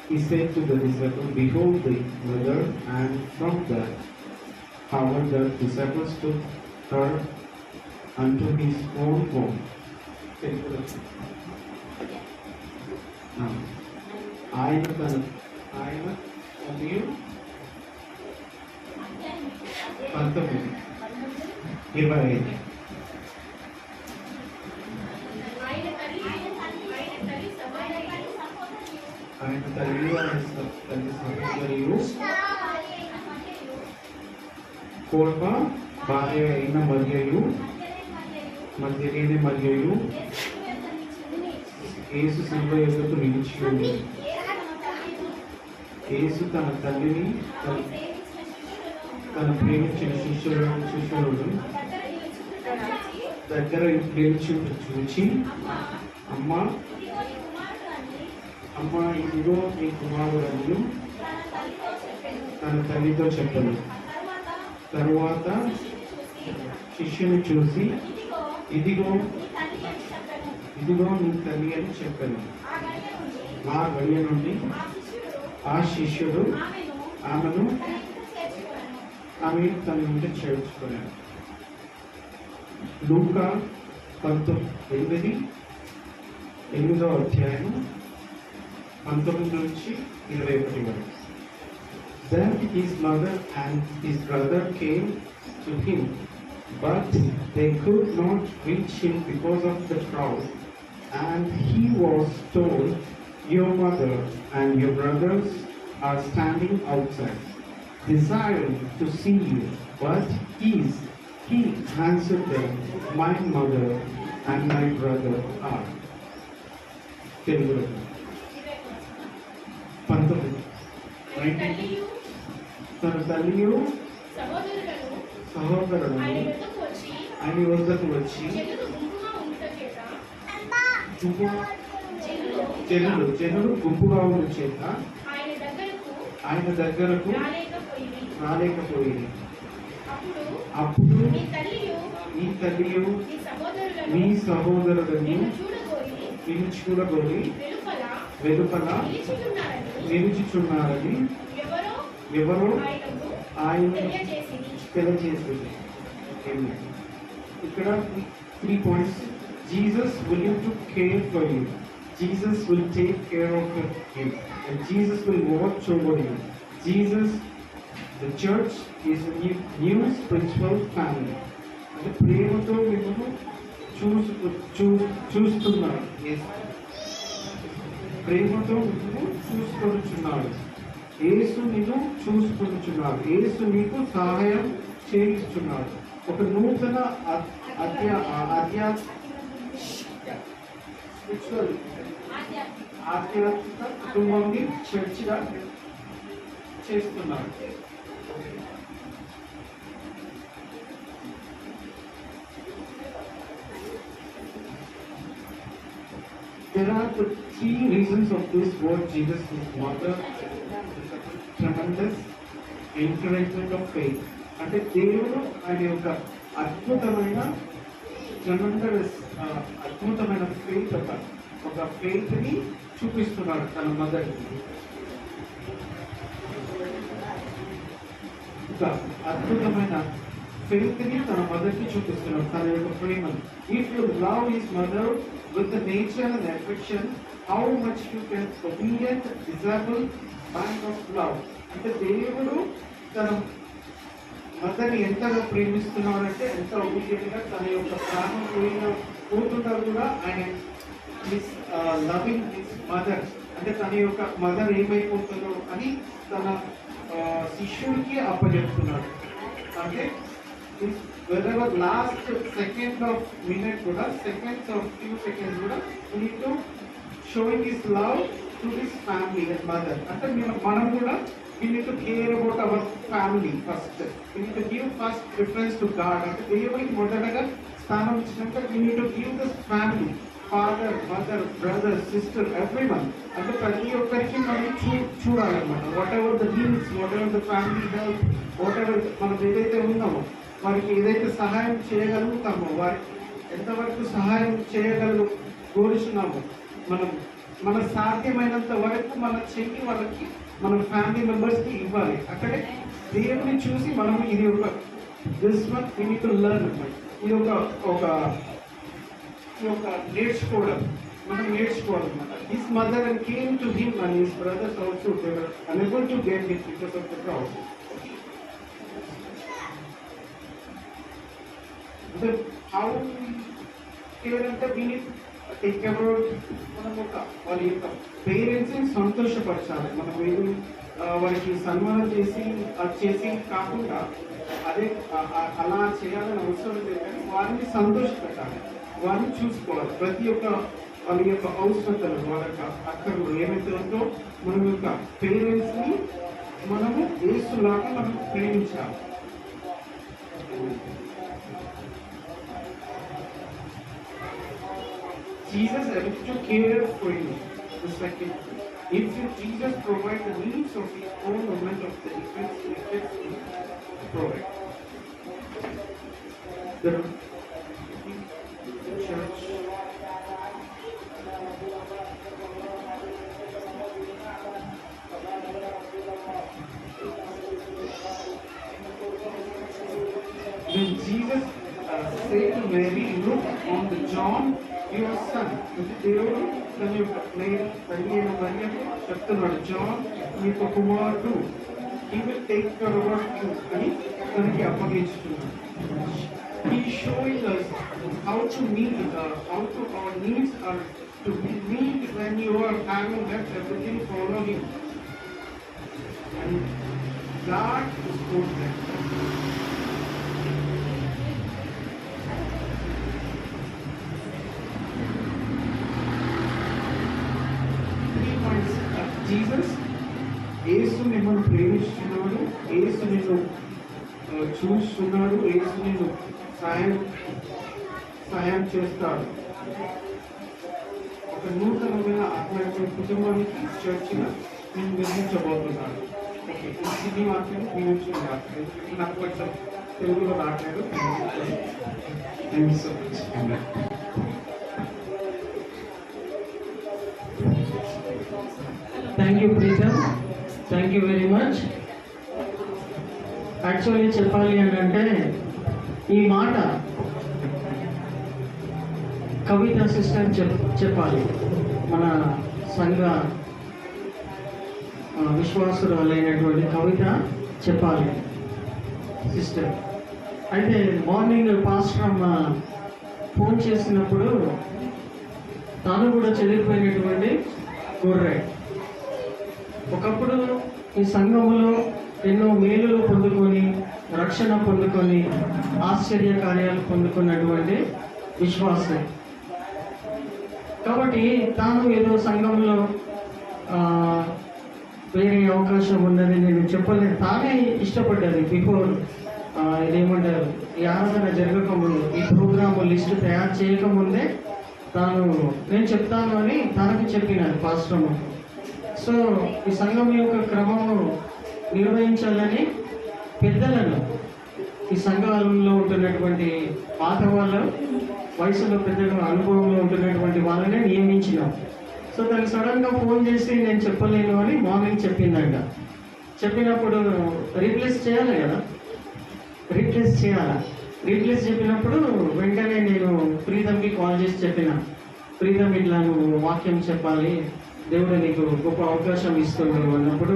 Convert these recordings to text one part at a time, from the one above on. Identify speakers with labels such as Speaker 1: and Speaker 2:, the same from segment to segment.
Speaker 1: He said to the disciple, "Behold the mother," and from that hour the disciples took her unto his own home. ఆయన మరియు 19:25 ఆయన తల్లి తల్లి సహోదరియు పూర్వ భార్య అయిన మరియయు మధ్య లేని మరియయు యేసు శిలువ యొద్దకు నిలిచి ఉంది. యేసు తన తల్లిని తన ప్రేమించిన శిష్యుడు దగ్గర ప్రేమించుట చూచి, అమ్మా ఇదిగో నీ కుమారుడు తన తల్లితో చెప్పను. తరువాత శిష్యుని చూసి, ఇదిగో నీ తల్లి అని చెప్పాను. ఆ గడియ నుండి ఆ శిష్యుడు ఆమె తన నుండి చేర్చుకున్నాడు. లూకా 8వ అధ్యాయం 19 నుంచి 21 వరకు. Then his mother and his brother came to him, but they could not reach him because of the crowd. And he was told, "Your mother and your brothers are standing outside, desiring to see you." But he answered them, "My mother and my brother are." తన తల్లియు సహోదరుడు ఆయన వద్దకు వచ్చి, జనులు గుంపుగా ఉన్న చేత ఆయన దగ్గరకు రాలేకపోయింది. అప్పుడు నీ తల్లియు నీ సహోదరులను నిన్ను చూడబోయి వెలుపల నిలుచుచున్నారని ఎవరో ఆయన తెలియజేసింది. ఇక్కడ 3 points. Jesus willing to care for you. Jesus will take care of you. And Jesus will watch over you. The church is a new spiritual family. అంటే ప్రేమతో మిమ్మల్ని చూస్తున్నారు. ప్రేమతో మిమ్మల్ని చూసుకొనుచున్నాడు. యేసు నిన్ను చూసుకొనుచున్నాడు. యేసు నీకు సహాయం చేయిస్తున్నాడు. ఒక నూతన ఆధ్యాత్మిక కుటుంబాన్ని చర్చిగా చేస్తున్నాడు. There are 3 reasons of this word Jesus is mother. Tremendous encouragement of faith. అంటే దేవుడు ఆయన యొక్క అద్భుతమైన ఫెయిత్ ఒక ఫెయిత్ ని చూపిస్తున్నాడు తన మదర్. ఒక అద్భుతమైన ఫెయిత్ ని తన మదర్ కి చూపిస్తున్నాడు, తన యొక్క ప్రేమను. If you love his mother with the nature and affection, how much you can obedient disciple bank of love. అంటే దేవుడు తన మదర్ని ఎంతగా ప్రేమిస్తున్నాడంటే ఎంత obedient గా తన యొక్క ప్రాణం పోతున్నా కూడా ఆయన లవింగ్ హిస్ మదర్. అంటే తన యొక్క మదర్ ఏమైపోతుందో అని తన శిష్యుడికి అప్పచెప్తున్నాడు. అంటే wherever last second of minute kuda seconds of few seconds kuda we need to showing his love to his family and mother. Ante manam kuda we need to care about our family first. We need to give first preference to God. Ante devaki modalaga sthanam ichchinaka we need to give this family, father, mother, brother, sister, everyone. Ante prati okkariki manam చూడాలన్నమాట. whatever the needs, whatever the family help, whatever మనం ఏదైతే ఉన్నామో వారికి ఏదైతే సహాయం చేయగలుగుతామో, వారికి ఎంతవరకు సహాయం కోరుచున్నామో మనం మన సాధ్యమైనంత వరకు మన చెయ్యి వాళ్ళకి మన ఫ్యామిలీ మెంబర్స్కి ఇవ్వాలి. అక్కడే దేవుని చూసి మనం ఇది ఒక this one we need to learn. ఇది ఒక నేర్చుకోవడం, మనం నేర్చుకోవాలన్నమాట. His mother and came to him and his brothers also they were unable to get it because of the crowd. అంటే హౌ కేర్ అంటే వీని టేక్ అబౌట్ మనం వాళ్ళ యొక్క పేరెంట్స్ని సంతోషపరచాలి. మనం ఏది వారికి సన్మానం చేసి కాకుండా అదే అలా చేయాలని అవసరం లేదు, కానీ వారిని సంతోషపెట్టాలి, వారిని చూసుకోవాలి. ప్రతి ఒక్క వాళ్ళ యొక్క అవసరతలు, వాళ్ళ యొక్క అక్కర్లు ఏమైతే ఉందో మన యొక్క పేరెంట్స్ని మనము యేసులాగా మనం ప్రేమించాలి. Jesus has to care for you. The second, if Jesus provides the needs of his own moment of the effects provide. The church. When Jesus said to Mary, look on the John, your son. దేవుడు తన యొక్క తల్లి అయిన మరియకు చెప్తున్నాడు, John మీ యొక్క కుమారుడు, he will take care of you అని తనకి అప్పగించుతున్నాడు. He is showing us how to meet, how to our needs are to be meet when you are having left everything follow him. And God is good there. Jesus యేసు మిమ్మల్ని ప్రేమిస్తున్నాడు, యేసు నిన్ను చూస్తున్నాడు, యేసు నిన్ను సహాయం చేస్తాడు. ఒక నూతనమైన ఆత్మీయ కుటుంబానికి చర్చిగా నేను నిర్మించబోతున్నాను. ఓకే, ఇది మాత్రం మీ నుంచి నాకు కొంచెం తెలుగులో రావట్లేదు. Thank you so much.
Speaker 2: Thank you Preetham, thank you very much. Actually చెప్పాలి అంటే ఈ మాట కవిత సిస్టర్ చెప్పాలి, మన సంఘ విశ్వాసురాలైనటువంటి కవిత చెప్పాలి సిస్టర్. అయితే మార్నింగ్ పాస్టర్ అమ్మ ఫోన్ చేసినప్పుడు తాను కూడా చెదిరిపోయినటువంటి గొర్రె. ఒకప్పుడు ఈ సంఘములో ఎన్నో మేలులు పొందుకొని, రక్షణ పొందుకొని, ఆశ్చర్య కార్యాలు పొందుకున్నటువంటి విశ్వాసం. కాబట్టి తాను ఏదో సంఘంలో వేరే అవకాశం ఉన్నది నేను చెప్పలేదు, తానే ఇష్టపడ్డది. బిఫోర్ ఇదేమంటారు, ఈ ఆరాధన జరగకముందు, ఈ ప్రోగ్రాము లిస్టు తయారు చేయకముందే తాను నేను చెప్తాను అని తనకు చెప్పినాను పాస్టర్ము. సో ఈ సంఘం యొక్క క్రమము నిర్వహించాలని పెద్దలను, ఈ సంఘాలలో ఉంటున్నటువంటి పాత వాళ్ళు, వయసులో పెద్దగా అనుభవంలో ఉంటున్నటువంటి వాళ్ళనే నియమించినాం. సో దానికి సడన్గా ఫోన్ చేసి నేను చెప్పలేను అని మార్నింగ్ చెప్పిందంట. చెప్పినప్పుడు రీప్లేస్ చేయాలి కదా, రీప్లేస్ చెప్పినప్పుడు వెంటనే నేను ప్రీతంకి కాల్ చేసి చెప్పిన, ప్రీతం ఇట్లా నువ్వు వాక్యం చెప్పాలి, దేవుడు నీకు గొప్ప అవకాశం ఇస్తున్నాడు అన్నప్పుడు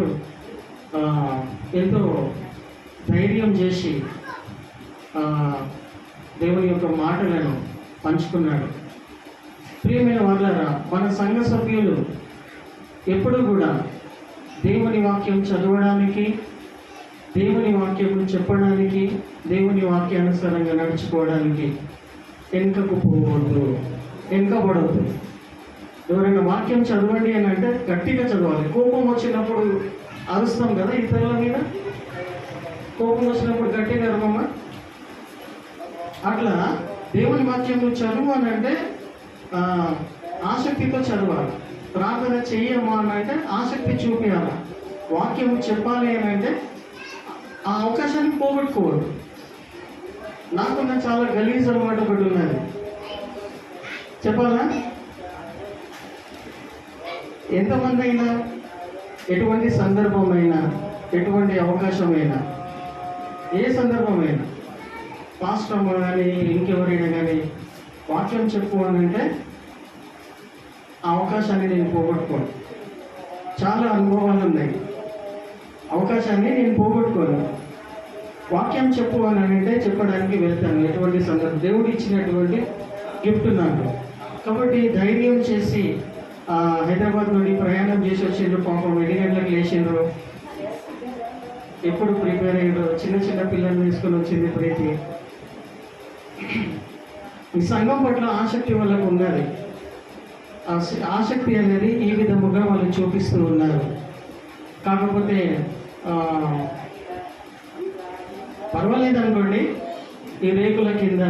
Speaker 2: ఎంతో ధైర్యం చేసి దేవుని యొక్క మాటలను పంచుకున్నాడు. ప్రియమైన వాళ్ళారా, మన సంఘ సభ్యులు ఎప్పుడు కూడా దేవుని వాక్యం చదవడానికి, దేవుని వాక్యం చెప్పడానికి, దేవుని వాక్యానుసారంగా నడుచుకోవడానికి వెనుకకు పోవద్దు, వెనుకబడవద్దు. ఎవరైనా వాక్యం చదవండి అని అంటే గట్టిగా చదవాలి. కోపం వచ్చినప్పుడు అరుస్తాం కదా ఇతరుల మీద, కోపం వచ్చినప్పుడు గట్టిగా అరవమ్మా. అట్లా దేవుని వాక్యం చదువు అని అంటే ఆసక్తితో చదవాలి. ప్రార్థన చెయ్యమా అని అంటే ఆసక్తి చూపించాలి. వాక్యం చెప్పాలి అని అంటే ఆ అవకాశాన్ని పోగొట్టుకోవద్దు. నాకున్న చాలా గలీజ్ అలవాటు ఒకటి ఉన్నది, చెప్పాలా? ఎంతమంది అయినా ఎటువంటి సందర్భమైనా ఎటువంటి అవకాశమైనా ఏ సందర్భమైనా పాస్టర్ కానీ ఇంకెవరైనా కానీ వాక్యం చెప్పు అని అంటే ఆ అవకాశాన్ని నేను పోగొట్టుకోను. చాలా అనుభవాలు ఉన్నాయి, అవకాశాన్ని నేను పోగొట్టుకోను. వాక్యం చెప్పు అని అంటే చెప్పడానికి వెళ్తాను. ఎటువంటి సందర్భం దేవుడు ఇచ్చినటువంటి గిఫ్ట్ నాకు. కాబట్టి ధైర్యం చేసి హైదరాబాద్ నుండి ప్రయాణం చేసి వచ్చిండ్రు. పాపం 7 గంటలకు లేచిండ్రు. ఎప్పుడు ప్రిపేర్ అయ్యారు. చిన్న చిన్న పిల్లల్ని తీసుకొని వచ్చింది ప్రీతి. ఈ సంఘం పట్ల ఆసక్తి వాళ్ళకు ఉన్నది. ఆసక్తి అనేది ఈ విధముగా వాళ్ళు చూపిస్తూ ఉన్నారు. కాకపోతే పర్వాలేదు అనుకోండి, ఈ రేకుల కింద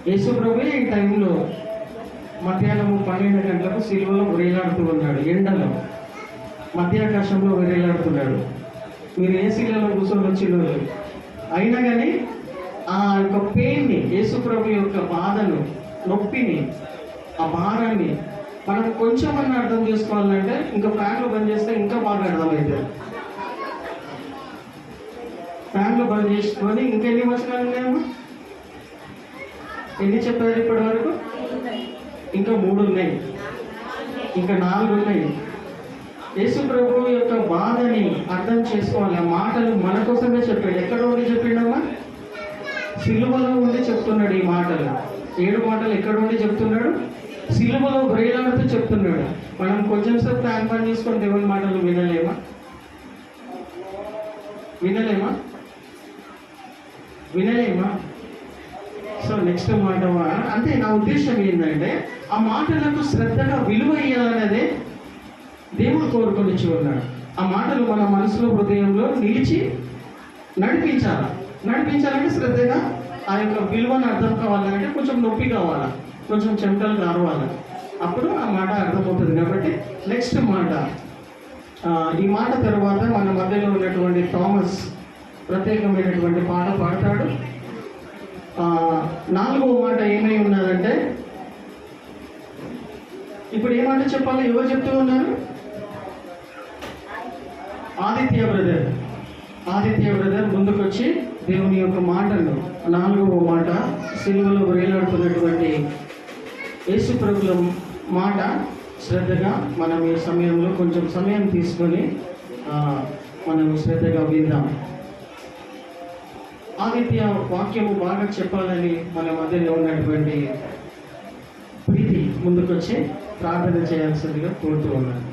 Speaker 2: యేసుప్రభువే ఈ టైంలో మధ్యాహ్నం 12 గంటలకు సిలువలో వేలాడుతూ ఉన్నాడు. ఎండలో మధ్యాకాశంలో వేలాడుతున్నాడు. మీరు ఏసీలలో కూర్చొని వచ్చిన అయినా కానీ ఆ యొక్క పెయిన్ని, యేసుప్రభు యొక్క బాధను, నొప్పిని, ఆ భారాన్ని మనం కొంచెమన్నా అర్థం చేసుకోవాలంటే ఇంకా ఫ్యాన్లు బంద్ చేస్తే ఇంకా బాగా అర్థమవుతుంది. ఫ్యాన్లు బంద్ చేసుకొని ఇంకెన్ని వచనాలు ఉన్నాయమ్మా? ఎన్ని చెప్పారు ఇప్పటి వరకు? ఇంకా 3 ఉన్నాయి, ఇంకా 4 ఉన్నాయి. యేసు ప్రభు యొక్క బాధని అర్థం చేసుకోవాలి. ఆ మాటలు మన కోసమే చెప్పాడు. ఎక్కడ ఉండి చెప్పిండమ్మా? సిలువలో ఉండి చెప్తున్నాడు ఈ మాటలు. 7 మాటలు ఎక్కడ ఉండి చెప్తున్నాడు? సిలువలో వేలాడుతూ చెప్తున్నాడు. మనం కొంచెం సేపు ఫ్యాన్ బంద్ చేసుకొని దేవుని మాటలు వినలేమా? వినలేమా? వినలేమా? సో నెక్స్ట్ మాట అంటే నా ఉద్దేశం ఏంటంటే ఆ మాటలకు శ్రద్ధగా విలువ ఇవ్వాలనేదే దేవుడు కోరుకొని ఉన్నాడు. ఆ మాటలు మన మనసులో, హృదయంలో నిలిచి నడిపించాలంటే శ్రద్ధగా ఆ యొక్క విలువను అర్థం కావాలంటే కొంచెం నొప్పి కావాలా, కొంచెం చెమటలు కావాలా, అప్పుడు ఆ మాట అర్థమవుతుంది. కాబట్టి నెక్స్ట్ మాట, ఈ మాట తర్వాత మన మధ్యలో ఉన్నటువంటి థామస్ ప్రత్యేకమైనటువంటి పాట పాడతాడు. 4వ మాట ఏమై ఉన్నదంటే, ఇప్పుడు ఏమంటే చెప్పాలి? ఎవరు చెప్తూ ఉన్నారు? ఆదిత్య బ్రదర్ ముందుకొచ్చి దేవుని యొక్క మాటను, 4వ మాట, సిలువలో వేలాడుతున్నటువంటి యేసు ప్రభుల మాట శ్రద్ధగా మనం ఈ సమయంలో కొంచెం సమయం తీసుకొని మనం శ్రద్ధగా విందాం. ఆదిత్య వాక్యము బాగా చెప్పాలని మన మధ్యలో ఉన్నటువంటి ప్రీతి ముందుకొచ్చి ప్రార్థన చేయాల్సిందిగా కోరుతూ ఉన్నాను.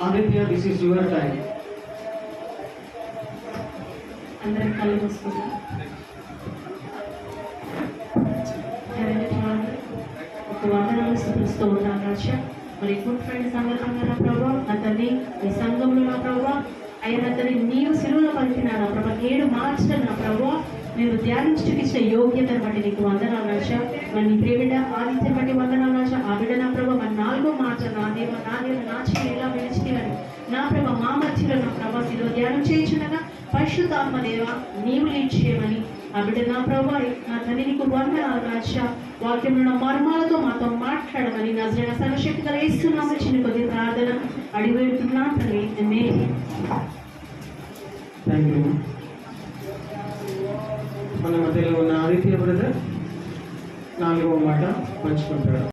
Speaker 2: Aditya, this is your time.
Speaker 3: అందరికి కళ్ళు వస్తుంది. ఒక వందనాలు స్థుతిస్తూ ఉన్నాను రాజా. మరి గుడ్ ఫ్రెండ్ సందర్భంగా నా ప్రభావ, నా తల్లి ఈ సంఘంలో నా ప్రభావ అయిన తల్లి నీవు సిలువలో పలికిన నా ప్రభావ 7 మార్చులు నా ప్రభావ నేను ధ్యానించుటకు ఇచ్చిన యోగ్యతను బట్టి నీకు వందనాలు రాజా. మరి నీ ప్రియబిడ్డ ఆదిత్యం బట్టి వందనాలు రాజా. ఆ బిడ్డ నా ప్రభావ మరి 4వ మార్చ నా దేవ నా చేయి ఎలా విడిచితివని నా ప్రభావ మా మధ్యలో నా ప్రభావ సిలువ ధ్యానం చేయించునగా పరిశుద్ధాత్మ దేవ నీవు లీడ్ చేయమని ఆ బిడ్డ నా ప్రభావ నా తల్లి నీకు వందనాలు రాజా. వాక్యంలో మర్మాలతో మాతో మాట్లాడమని నజరేయుడైన సర్వశక్తి గల యేసునామములో చిన్న కొద్ది ప్రార్థన అడిగివేడుతున్నాను తండ్రి. ఆమేన్.
Speaker 2: Thank you. మన మధ్యలో ఉన్న ఆదిత్య బ్రదర్ 4వ మాట పంచుకుంటాడు.